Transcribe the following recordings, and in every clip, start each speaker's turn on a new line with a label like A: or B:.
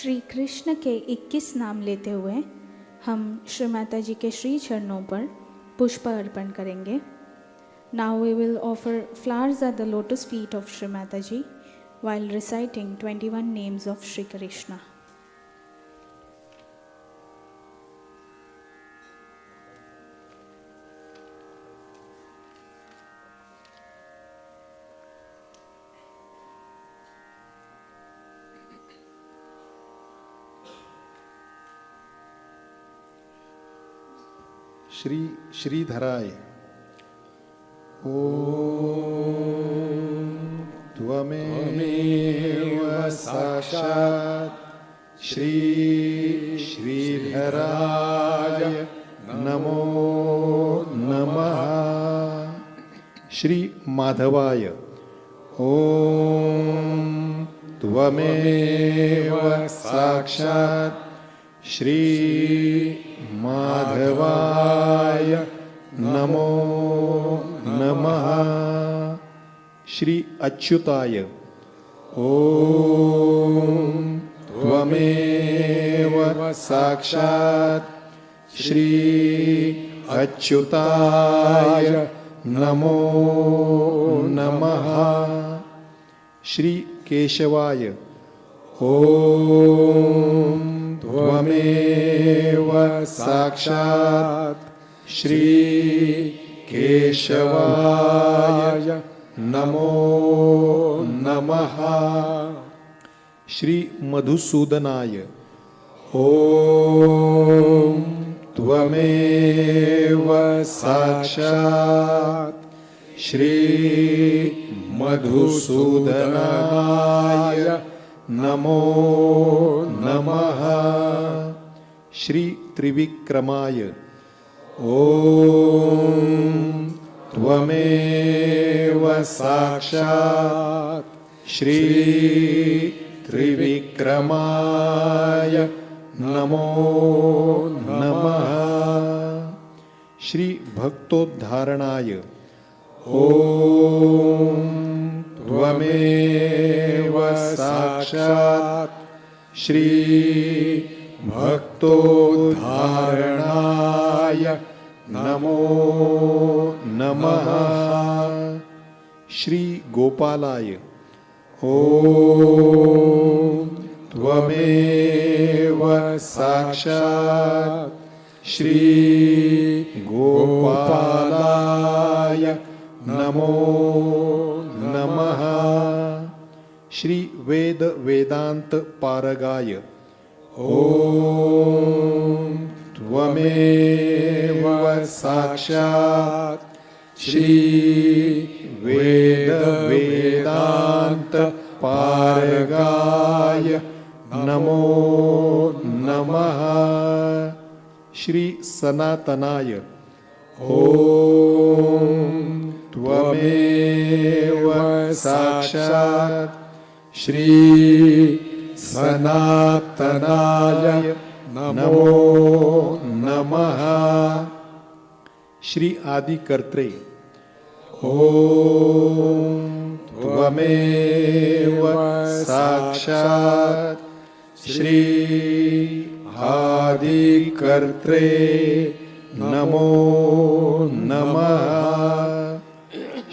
A: श्री कृष्ण के 21 नाम लेते हुए हम श्री माता जी के श्री चरणों पर पुष्प अर्पण करेंगे. Now we will offer flowers at the lotus feet of Shri Mataji while reciting 21 names of Shri Krishna.
B: Shri श्रीधराय ॐ त्वमेव साक्षात् श्री श्रीधराय नमो नमः. श्री माधवाय ॐ त्वमेव साक्षात् श्री माधवाय नमो नमः. श्री अच्युताय ॐ त्वमेव साक्षात् श्री अच्युताय नमो नमः. श्री केशवाय ॐ त्वमेव साक्षात् श्री केशवाय नमो नमः. श्री मधुसूदनाय ॐ त्वमेव साक्षात् श्री मधुसूदनाय नमो नमः. श्री त्रिविक्रमाय ॐ त्वमेव साक्षात् श्री त्रिविक्रमाय नमो नमः. श्री भक्तोद्धारणाय ॐ त्वमेव साक्षात् श्री भक्तोद्धारणाय नमो नमः. श्री गोपालाय ॐ त्वमेव साक्षात् श्री गोपालाय नमो नमः. श्री वेद वेदांत पारगाय ॐ त्वमेव साक्षात् श्री वेद वेदांत पारगाय नमो नमः. श्री सनातनाय ॐ त्वमेव साक्षात् श्री सनातनाय नमो नमः. श्री आदिकर्त्रे ॐ त्वमेव साक्षात् श्री आदिकर्त्रे नमो नमः.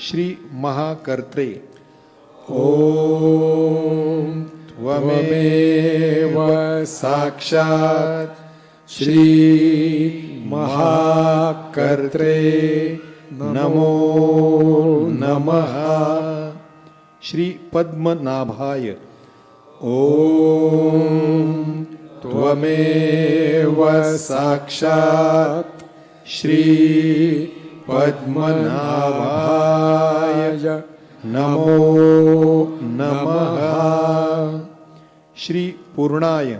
B: श्री महाकर्त्रे ॐ त्वमेव साक्षात् श्री महाकर्त्रे नमो नमः. श्री पद्मनाभाय ॐ त्वमेव साक्षात् श्री पद्मनाभाय नमो नमः. श्री पूर्णाय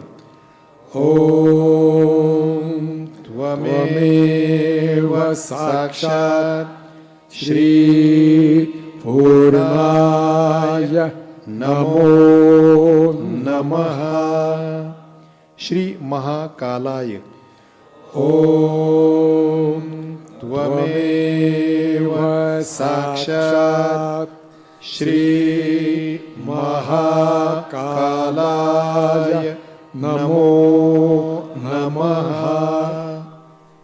B: ॐ त्वमेव साक्षात् श्री पूर्णाय नमो नमः. श्री महाकालाय ॐ त्वमेव साक्षात् श्री महाकालाय नमो नमः.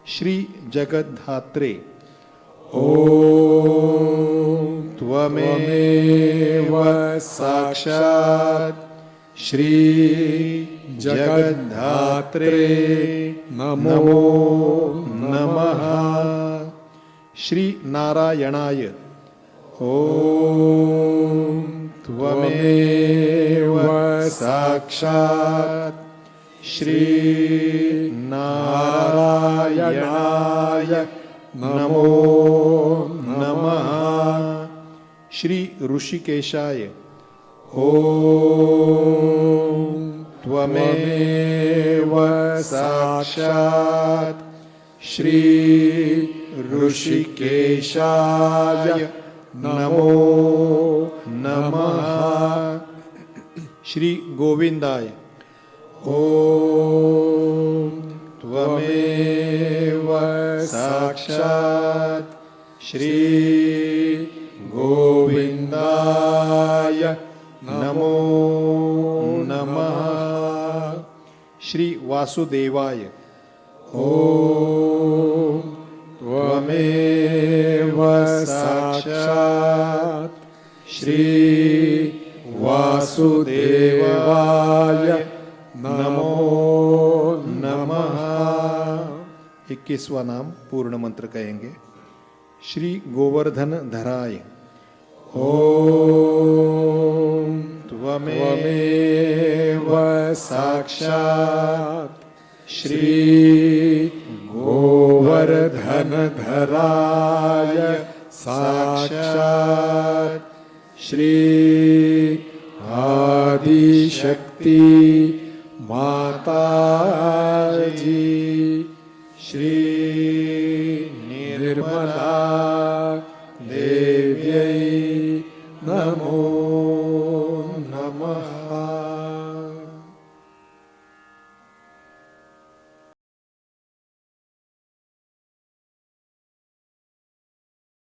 B: श्री जगद्धात्रे ओम त्वमेव साक्षात् श्री जगद्धात्रे नमो नमः. श्री नारायणाय ओम त्वमेव साक्षात् श्री नारायणाय नमो नमः. श्री ऋषिकेशाय ओम त्वमेव साक्षात् श्री ऋषिकेशाय नमो नमः. श्री गोविंदाय ओम त्वमेव साक्षात् श्री गोविंदाय नमो नमः. श्री वासुदेवाय ओम त्वमेव साक्षात् श्री वासुदेवाय नमो नमः. 21वां नाम पूर्ण मंत्र कहेंगे. श्री गोवर्धन धराय ओम त्वमेव साक्षात् श्री गोवर्धन धराय साक्षात् श्री आदिशक्ति माताजी श्री निर्मला देव्यै नमो